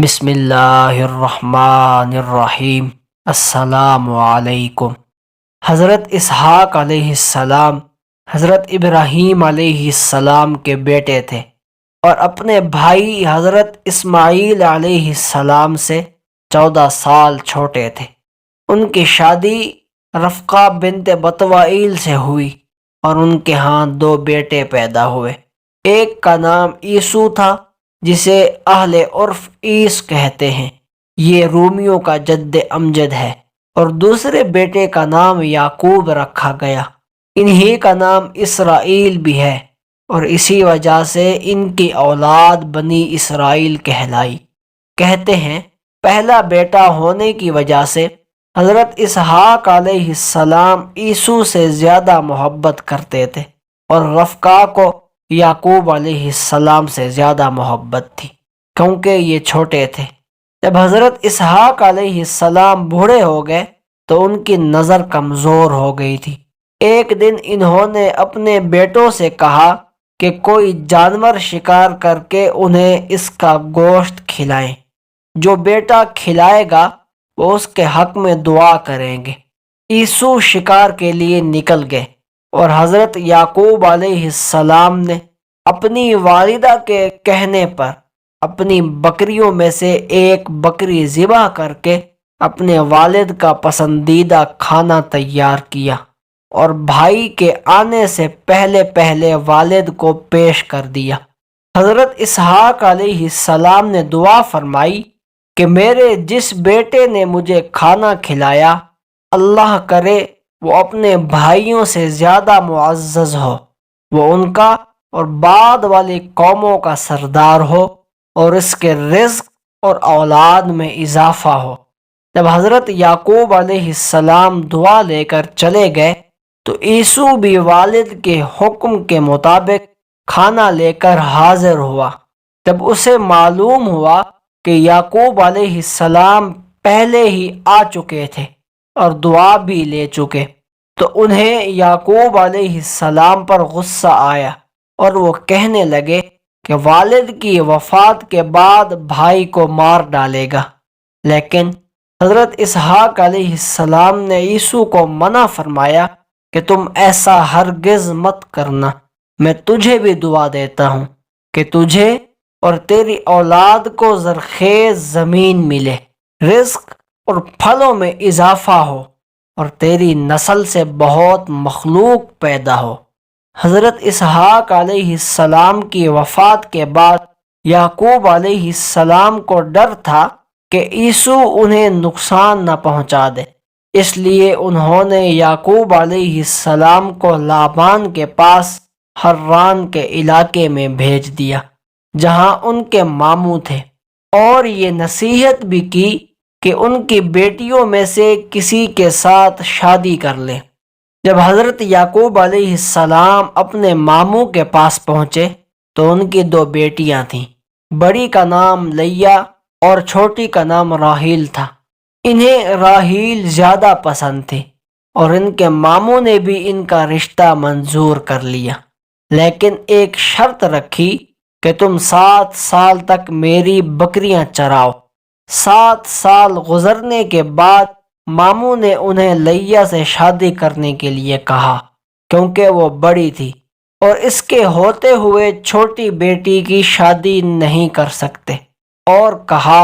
بسم اللہ الرحمن الرحیم۔ السلام علیکم۔ حضرت اسحاق علیہ السلام حضرت ابراہیم علیہ السلام کے بیٹے تھے اور اپنے بھائی حضرت اسماعیل علیہ السلام سے 14 سال چھوٹے تھے۔ ان کی شادی رفقہ بنت بطوائیل سے ہوئی اور ان کے ہاں 2 بیٹے پیدا ہوئے۔ ایک کا نام عیسو تھا جسے اہل عرف عیس کہتے ہیں، یہ رومیوں کا جد امجد ہے، اور دوسرے بیٹے کا نام یعقوب رکھا گیا، انہی کا نام اسرائیل بھی ہے، اور اسی وجہ سے ان کی اولاد بنی اسرائیل کہلائی۔ کہتے ہیں پہلا بیٹا ہونے کی وجہ سے حضرت اسحاق علیہ السلام عیسو سے زیادہ محبت کرتے تھے اور رفقہ کو یعقوب علیہ السلام سے زیادہ محبت تھی کیونکہ یہ چھوٹے تھے۔ جب حضرت اسحاق علیہ السلام بوڑھے ہو گئے تو ان کی نظر کمزور ہو گئی تھی۔ ایک دن انہوں نے اپنے بیٹوں سے کہا کہ کوئی جانور شکار کر کے انہیں اس کا گوشت کھلائیں، جو بیٹا کھلائے گا وہ اس کے حق میں دعا کریں گے۔ عیسو شکار کے لیے نکل گئے اور حضرت یعقوب علیہ السلام نے اپنی والدہ کے کہنے پر اپنی بکریوں میں سے ایک بکری ذبح کر کے اپنے والد کا پسندیدہ کھانا تیار کیا اور بھائی کے آنے سے پہلے پہلے والد کو پیش کر دیا۔ حضرت اسحاق علیہ السلام نے دعا فرمائی کہ میرے جس بیٹے نے مجھے کھانا کھلایا، اللہ کرے وہ اپنے بھائیوں سے زیادہ معزز ہو، وہ ان کا اور بعد والی قوموں کا سردار ہو اور اس کے رزق اور اولاد میں اضافہ ہو۔ جب حضرت یعقوب علیہ السلام دعا لے کر چلے گئے تو عیسو بھی والد کے حکم کے مطابق کھانا لے کر حاضر ہوا۔ جب اسے معلوم ہوا کہ یعقوب علیہ السلام پہلے ہی آ چکے تھے اور دعا بھی لے چکے تو انہیں یعقوب علیہ السلام پر غصہ آیا اور وہ کہنے لگے کہ والد کی وفات کے بعد بھائی کو مار ڈالے گا۔ لیکن حضرت اسحاق علیہ السلام نے عیسو کو منع فرمایا کہ تم ایسا ہرگز مت کرنا، میں تجھے بھی دعا دیتا ہوں کہ تجھے اور تیری اولاد کو زرخیز زمین ملے، رزق اور پھلوں میں اضافہ ہو اور تیری نسل سے بہت مخلوق پیدا ہو۔ حضرت اسحاق علیہ السلام کی وفات کے بعد یعقوب علیہ السلام کو ڈر تھا کہ عیسو انہیں نقصان نہ پہنچا دے، اس لیے انہوں نے یعقوب علیہ السلام کو لابان کے پاس حران کے علاقے میں بھیج دیا جہاں ان کے ماموں تھے، اور یہ نصیحت بھی کی کہ ان کی بیٹیوں میں سے کسی کے ساتھ شادی کر لیں۔ جب حضرت یعقوب علیہ السلام اپنے ماموں کے پاس پہنچے تو ان کی 2 بیٹیاں تھیں، بڑی کا نام لیا اور چھوٹی کا نام راحیل تھا۔ انہیں راحیل زیادہ پسند تھی اور ان کے ماموں نے بھی ان کا رشتہ منظور کر لیا، لیکن ایک شرط رکھی کہ تم 7 سال تک میری بکریاں چراؤ۔ 7 سال گزرنے کے بعد ماموں نے انہیں لیا سے شادی کرنے کے لیے کہا کیونکہ وہ بڑی تھی اور اس کے ہوتے ہوئے چھوٹی بیٹی کی شادی نہیں کر سکتے، اور کہا